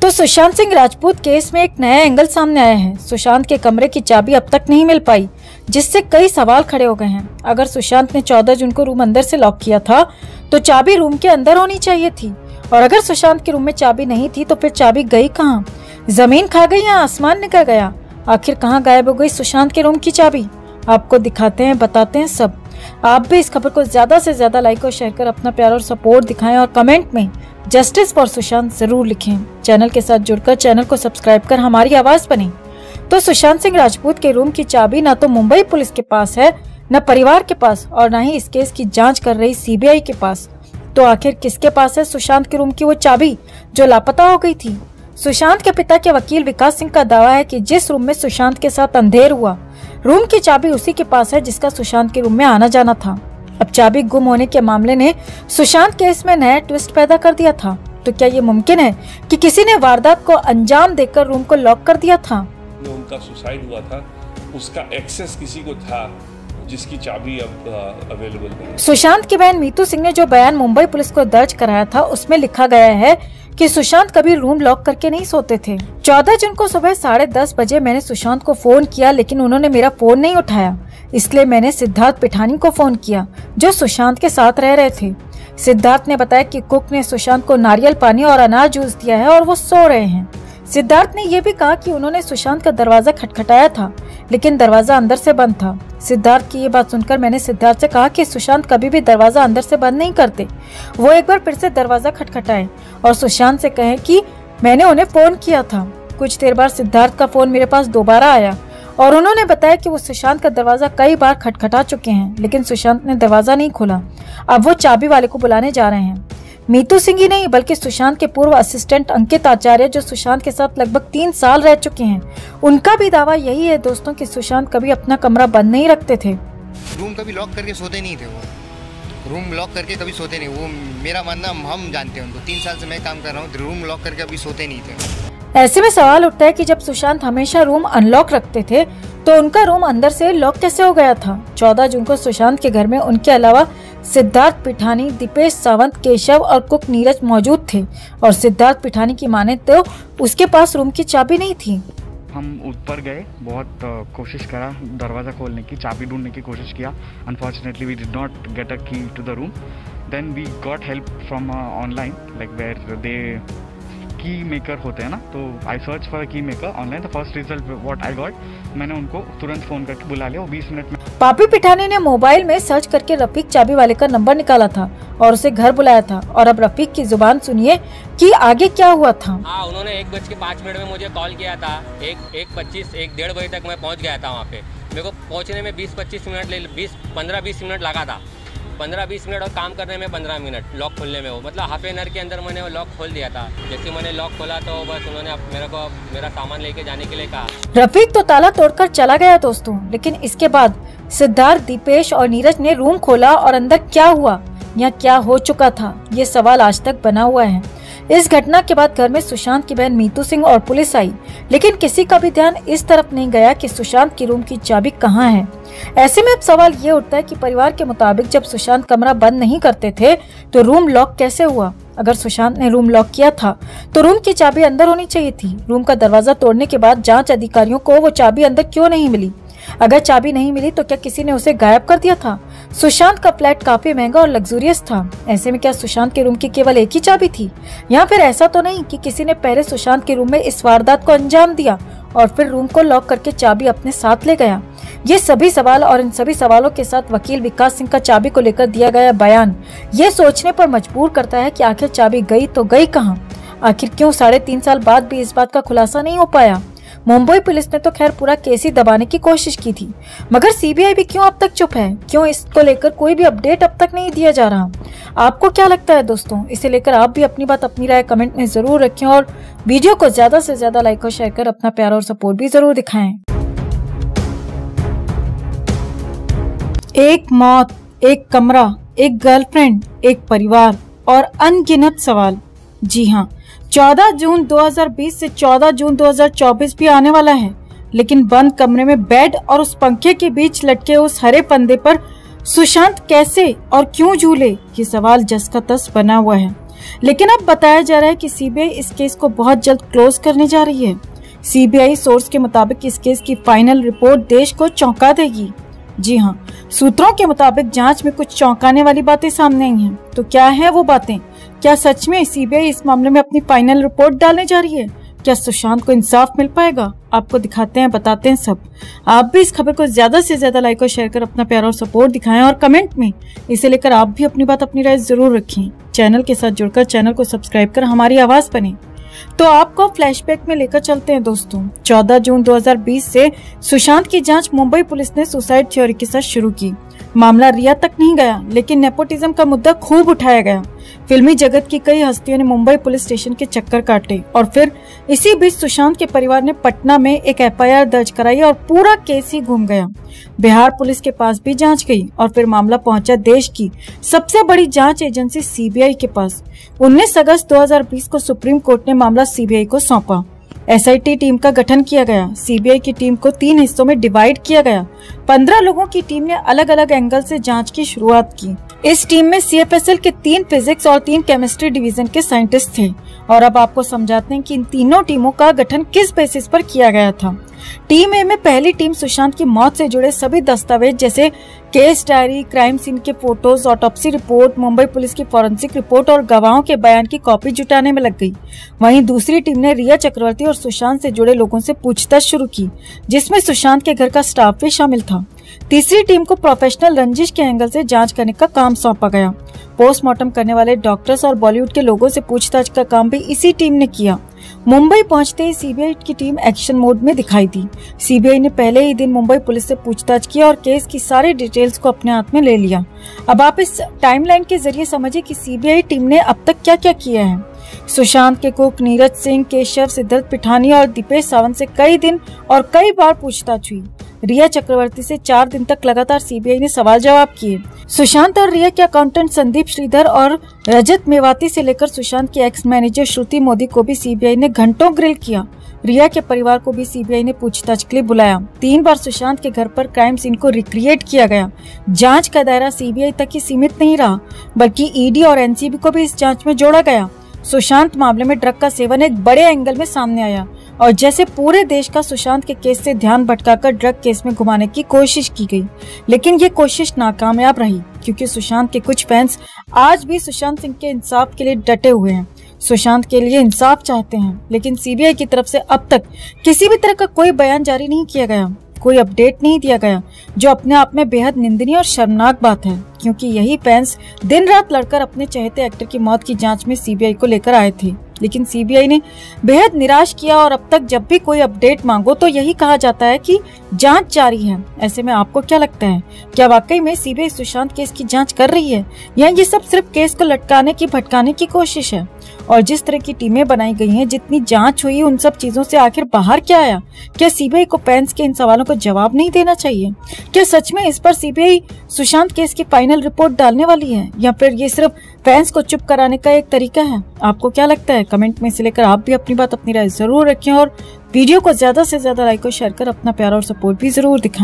तो सुशांत सिंह राजपूत केस में एक नया एंगल सामने आया है। सुशांत के कमरे की चाबी अब तक नहीं मिल पाई, जिससे कई सवाल खड़े हो गए हैं। अगर सुशांत ने 14 जून को रूम अंदर से लॉक किया था तो चाबी रूम के अंदर होनी चाहिए थी, और अगर सुशांत के रूम में चाबी नहीं थी तो फिर चाबी गई कहाँ? जमीन खा गई या आसमान निकल गया? आखिर कहाँ गायब हो गई सुशांत के रूम की चाबी? आपको दिखाते हैं, बताते हैं सब। आप भी इस खबर को ज्यादा से ज्यादा लाइक और शेयर कर अपना प्यार और सपोर्ट दिखाएं, और कमेंट में जस्टिस फॉर सुशांत जरूर लिखें। चैनल के साथ जुड़कर चैनल को सब्सक्राइब कर हमारी आवाज बने। तो सुशांत सिंह राजपूत के रूम की चाबी न तो मुंबई पुलिस के पास है, न परिवार के पास, और न ही इस केस की जांच कर रही सीबीआई के पास। तो आखिर किसके पास है सुशांत के रूम की वो चाबी जो लापता हो गई थी? सुशांत के पिता के वकील विकास सिंह का दावा है कि जिस रूम में सुशांत के साथ अंधेर हुआ, रूम की चाबी उसी के पास है जिसका सुशांत के रूम में आना जाना था। अब चाबी गुम होने के मामले ने सुशांत केस में नया ट्विस्ट पैदा कर दिया था। तो क्या ये मुमकिन है कि किसी ने वारदात को अंजाम देकर रूम को लॉक कर दिया था? उनका सुसाइड हुआ था, उसका एक्सेस किसी को था जिसकी चाबी अब अवेलेबल नहीं। सुशांत की बहन मीतू सिंह ने जो बयान मुंबई पुलिस को दर्ज कराया था, उसमें लिखा गया है कि सुशांत कभी रूम लॉक करके नहीं सोते थे। 14 जून को सुबह 10:30 बजे मैंने सुशांत को फोन किया, लेकिन उन्होंने मेरा फोन नहीं उठाया। इसलिए मैंने सिद्धार्थ पिठानी को फोन किया, जो सुशांत के साथ रह रहे थे। सिद्धार्थ ने बताया कि कुक ने सुशांत को नारियल पानी और अनार जूस दिया है और वो सो रहे हैं। सिद्धार्थ ने यह भी कहा कि उन्होंने सुशांत का दरवाजा खटखटाया था, लेकिन दरवाजा अंदर से बंद था। सिद्धार्थ की ये बात सुनकर मैंने सिद्धार्थ से कहा कि सुशांत कभी भी दरवाजा अंदर से बंद नहीं करते, वो एक बार फिर से दरवाजा खटखटाएं और सुशांत से कहें कि मैंने उन्हें फोन किया था। कुछ देर बाद सिद्धार्थ का फोन मेरे पास दोबारा आया और उन्होंने बताया कि वो सुशांत का दरवाजा कई बार खटखटा चुके हैं, लेकिन सुशांत ने दरवाजा नहीं खोला। अब वो चाबी वाले को बुलाने जा रहे हैं। मीतू सिंह ही नहीं बल्कि सुशांत के पूर्व असिस्टेंट अंकित आचार्य, जो सुशांत के साथ लगभग 3 साल रह चुके हैं, उनका भी दावा यही है दोस्तों कि सुशांत कभी अपना कमरा बंद नहीं रखते थे। रूम कभी लॉक करके सोते नहीं थे, वो रूम लॉक करके कभी सोते नहीं। वो मेरा मानना, हम जानते हैं उनको, 3 साल से मैं काम कर रहा हूँ, रूम लॉक करके कभी सोते नहीं थे। ऐसे में सवाल उठता है कि जब सुशांत हमेशा रूम अनलॉक रखते थे तो उनका रूम अंदर से लॉक कैसे हो गया था? 14 जून को सुशांत के घर में उनके अलावा सिद्धार्थ पिठानी, दीपेश सावंत, केशव और कुक नीरज मौजूद थे, और सिद्धार्थ पिठानी की माने तो उसके पास रूम की चाबी नहीं थी। हम ऊपर गए, बहुत कोशिश करा दरवाज़ा खोलने की, चाबी ढूंढने की कोशिश किया। Unfortunately we did not get a key to the room. Then we got help from online, like where they key maker होते हैं ना, तो आई सर्च फॉर अ की maker online. The first result what I got, मैंने उनको तुरंत phone करके बुला लिया, वो 20 मिनट में। पापी पिठानी ने मोबाइल में सर्च करके रफीक चाबी वाले का नंबर निकाला था और उसे घर बुलाया था। और अब रफीक की जुबान सुनिए कि आगे क्या हुआ था। हाँ, उन्होंने 1:05 में मुझे कॉल किया था। 1:25 बजे तक मैं पहुँच गया था वहाँ पे। मेरे को पहुँचने में 20-25 मिनट 15-20 मिनट लगा था। 15-20 मिनट और काम करने में 15 मिनट, लॉक खोलने में। वो मतलब हाफ एन आवर के अंदर मैंने वो लॉक खोल दिया था। जैसे मैंने लॉक खोला तो बस उन्होंने मेरे को मेरा सामान लेके जाने के लिए कहा। रफीक तो ताला तोड़कर चला गया दोस्तों, लेकिन इसके बाद सिद्धार्थ, दीपेश और नीरज ने रूम खोला और अंदर क्या हुआ या क्या हो चुका था, ये सवाल आज तक बना हुआ है। इस घटना के बाद घर में सुशांत की बहन मीतू सिंह और पुलिस आई, लेकिन किसी का भी ध्यान इस तरफ नहीं गया कि सुशांत की रूम की चाबी कहाँ है। ऐसे में अब सवाल ये उठता है कि परिवार के मुताबिक जब सुशांत कमरा बंद नहीं करते थे तो रूम लॉक कैसे हुआ? अगर सुशांत ने रूम लॉक किया था तो रूम की चाबी अंदर होनी चाहिए थी। रूम का दरवाजा तोड़ने के बाद जांच अधिकारियों को वो चाबी अंदर क्यों नहीं मिली? अगर चाबी नहीं मिली तो क्या किसी ने उसे गायब कर दिया था? सुशांत का फ्लैट काफी महंगा और लग्जूरियस था। ऐसे में क्या सुशांत के रूम की केवल एक ही चाबी थी? या फिर ऐसा तो नहीं कि किसी ने पहले सुशांत के रूम में इस वारदात को अंजाम दिया और फिर रूम को लॉक करके चाबी अपने साथ ले गया? ये सभी सवाल और इन सभी सवालों के साथ वकील विकास सिंह का चाबी को लेकर दिया गया बयान ये सोचने पर मजबूर करता है कि आखिर चाबी गई तो गई कहाँ? आखिर क्यों 3.5 साल बाद भी इस बात का खुलासा नहीं हो पाया? मुंबई पुलिस ने तो खैर पूरा केस ही दबाने की कोशिश की थी, मगर सीबीआई भी क्यों अब तक चुप है? क्यों इसको लेकर कोई भी अपडेट अब तक नहीं दिया जा रहा? आपको क्या लगता है दोस्तों? इसे लेकर आप भी अपनी बात, अपनी राय कमेंट में जरूर रखें, और वीडियो को ज्यादा से ज्यादा लाइक और शेयर कर अपना प्यार और सपोर्ट भी जरूर दिखाएं। एक मौत, एक कमरा, एक गर्लफ्रेंड, एक परिवार और अनगिनत सवाल। जी हाँ, 14 जून 2020 से 14 जून 2024 भी आने वाला है, लेकिन बंद कमरे में बेड और उस पंखे के बीच लटके उस हरे फंदे पर सुशांत कैसे और क्यों झूले, ये सवाल जस का तस बना हुआ है। लेकिन अब बताया जा रहा है कि सीबीआई इस केस को बहुत जल्द क्लोज करने जा रही है। सीबीआई सोर्स के मुताबिक इस केस की फाइनल रिपोर्ट देश को चौंका देगी। जी हाँ, सूत्रों के मुताबिक जांच में कुछ चौंकाने वाली बातें सामने आई हैं। तो क्या है वो बातें? क्या सच में सीबीआई इस मामले में अपनी फाइनल रिपोर्ट डालने जा रही है? क्या सुशांत को इंसाफ मिल पाएगा? आपको दिखाते हैं, बताते हैं सब। आप भी इस खबर को ज्यादा से ज्यादा लाइक और शेयर कर अपना प्यार और सपोर्ट दिखाएं और कमेंट में इसे लेकर आप भी अपनी बात, अपनी राय जरूर रखें। चैनल के साथ जुड़कर चैनल को सब्सक्राइब कर हमारी आवाज बने। तो आपको फ्लैशबैक में लेकर चलते हैं दोस्तों। 14 जून 2020 से सुशांत की जांच मुंबई पुलिस ने सुसाइड थ्योरी के साथ शुरू की। मामला रिया तक नहीं गया, लेकिन नेपोटिज्म का मुद्दा खूब उठाया गया। फिल्मी जगत की कई हस्तियों ने मुंबई पुलिस स्टेशन के चक्कर काटे और फिर इसी बीच सुशांत के परिवार ने पटना में एक एफआईआर दर्ज कराई और पूरा केस ही घूम गया। बिहार पुलिस के पास भी जांच गई और फिर मामला पहुंचा देश की सबसे बड़ी जांच एजेंसी सीबीआई के पास। 19 अगस्त 2020 को सुप्रीम कोर्ट ने मामला सीबीआई को सौंपा। एसआईटी टीम का गठन किया गया। सीबीआई की टीम को 3 हिस्सों में डिवाइड किया गया। 15 लोगों की टीम ने अलग अलग एंगल से जांच की शुरुआत की। इस टीम में सीएफएसएल के 3 फिजिक्स और 3 केमिस्ट्री डिवीजन के साइंटिस्ट थे। और अब आपको समझाते हैं कि इन तीनों टीमों का गठन किस बेसिस पर किया गया था। टीम ए में पहली टीम सुशांत की मौत से जुड़े सभी दस्तावेज जैसे केस डायरी, क्राइम सीन के photos, autopsy report, Mumbai police की फॉरेंसिक रिपोर्ट और गवाहों के बयान की कॉपी जुटाने में लग गई। वहीं दूसरी टीम ने रिया चक्रवर्ती और सुशांत से जुड़े लोगों से पूछताछ शुरू की, जिसमें सुशांत के घर का स्टाफ भी शामिल था। तीसरी टीम को प्रोफेशनल रंजिश के एंगल से जांच करने का काम सौंपा गया। पोस्टमार्टम करने वाले डॉक्टर्स और बॉलीवुड के लोगों से पूछताछ का काम भी इसी टीम ने किया। मुंबई पहुंचते ही सीबीआई की टीम एक्शन मोड में दिखाई दी। सीबीआई ने पहले ही दिन मुंबई पुलिस से पूछताछ की और केस की सारी डिटेल्स को अपने हाथ में ले लिया। अब आप इस टाइमलाइन के जरिए समझिए कि सीबीआई टीम ने अब तक क्या क्या किया है। सुशांत के कुक नीरज सिंह, केशव, सिद्धार्थ पिठानी और दीपेश सावंत से कई दिन और कई बार पूछताछ हुई। रिया चक्रवर्ती से 4 दिन तक लगातार सीबीआई ने सवाल जवाब किए। सुशांत और रिया के अकाउंटेंट संदीप श्रीधर और रजत मेवाती से लेकर सुशांत की एक्स मैनेजर श्रुति मोदी को भी सीबीआई ने घंटों ग्रिल किया। रिया के परिवार को भी सीबीआई ने पूछताछ के लिए बुलाया। 3 बार सुशांत के घर पर क्राइम सीन को रिक्रिएट किया गया। जांच का दायरा सीबीआई तक ही सीमित नहीं रहा, बल्कि ईडी और एनसीबी को भी इस जांच में जोड़ा गया। सुशांत मामले में ड्रग का सेवन एक बड़े एंगल में सामने आया और जैसे पूरे देश का सुशांत के केस से ध्यान भटकाकर ड्रग केस में घुमाने की कोशिश की गई, लेकिन ये कोशिश नाकामयाब रही क्योंकि सुशांत के कुछ फैंस आज भी सुशांत सिंह के इंसाफ के लिए डटे हुए हैं। सुशांत के लिए इंसाफ चाहते हैं, लेकिन सीबीआई की तरफ से अब तक किसी भी तरह का कोई बयान जारी नहीं किया गया, कोई अपडेट नहीं दिया गया, जो अपने आप में बेहद निंदनीय और शर्मनाक बात है, क्योंकि यही फैंस दिन रात लड़कर अपने चहेते एक्टर की मौत की जांच में सीबीआई को लेकर आए थे। लेकिन सीबीआई ने बेहद निराश किया और अब तक जब भी कोई अपडेट मांगो तो यही कहा जाता है कि जांच जारी है। ऐसे में आपको क्या लगता है, क्या वाकई में सीबीआई सुशांत केस की जांच कर रही है या ये सब सिर्फ केस को लटकाने की, भटकाने की कोशिश है? और जिस तरह की टीमें बनाई गई हैं, जितनी जांच हुई, उन सब चीजों से आखिर बाहर क्या आया? क्या सीबीआई को फैंस के इन सवालों को जवाब नहीं देना चाहिए? क्या सच में इस पर सीबीआई सुशांत केस की फाइनल रिपोर्ट डालने वाली है या फिर ये सिर्फ फैंस को चुप कराने का एक तरीका है? आपको क्या लगता है? कमेंट में से लेकर आप भी अपनी बात, अपनी राय जरूर रखें और वीडियो को ज्यादा से ज्यादा लाइक और शेयर कर अपना प्यार और सपोर्ट भी जरूर दिखाएं।